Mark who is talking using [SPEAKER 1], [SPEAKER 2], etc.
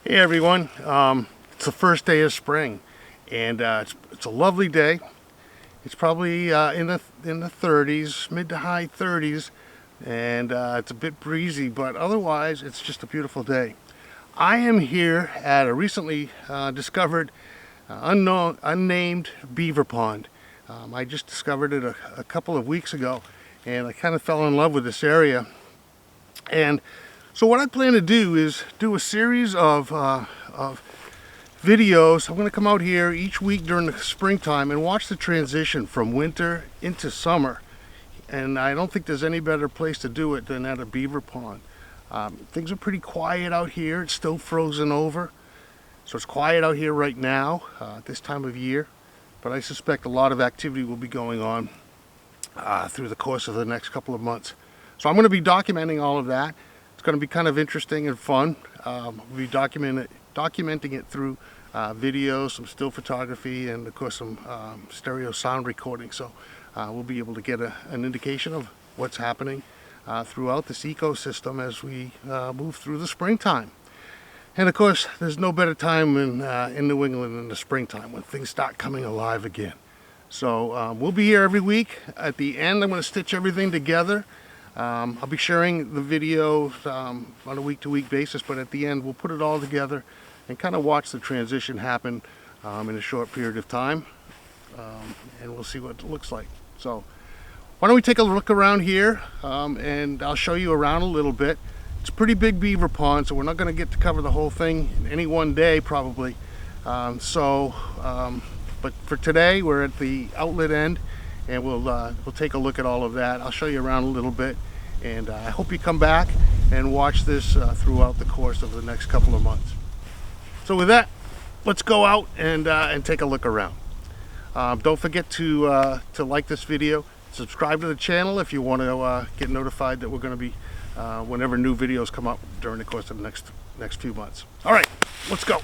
[SPEAKER 1] Hey everyone, it's the first day of spring, and it's a lovely day. It's probably in the 30s, mid to high 30s, and it's a bit breezy, but otherwise it's just a beautiful day. I am here at a recently discovered unnamed beaver pond. I just discovered it a couple of weeks ago, and I kind of fell in love with this area. And so what I plan to do is do a series of videos. I'm going to come out here each week during the springtime and watch the transition from winter into summer. And I don't think there's any better place to do it than at a beaver pond. Things are pretty quiet out here. It's still frozen over. So it's quiet out here right now at this time of year. But I suspect a lot of activity will be going on through the course of the next couple of months. So I'm going to be documenting all of that. It's going to be kind of interesting and fun. We'll be documenting it through videos, some still photography, and of course some stereo sound recording. So we'll be able to get an indication of what's happening throughout this ecosystem as we move through the springtime. And of course, there's no better time in New England than the springtime, when things start coming alive again. So we'll be here every week. At the end, I'm going to stitch everything together. I'll be sharing the video on a week-to-week basis, but at the end we'll put it all together and kind of watch the transition happen in a short period of time, and we'll see what it looks like. So why don't we take a look around here, and I'll show you around a little bit. It's a pretty big beaver pond, so we're not going to get to cover the whole thing in any one day probably. But for today we're at the outlet end, and we'll take a look at all of that. I'll show you around a little bit, and I hope you come back and watch this throughout the course of the next couple of months. So with that, let's go out and take a look around. Don't forget to like this video, subscribe to the channel if you want to get notified that we're going to be whenever new videos come up during the course of the next few months. All right, let's go.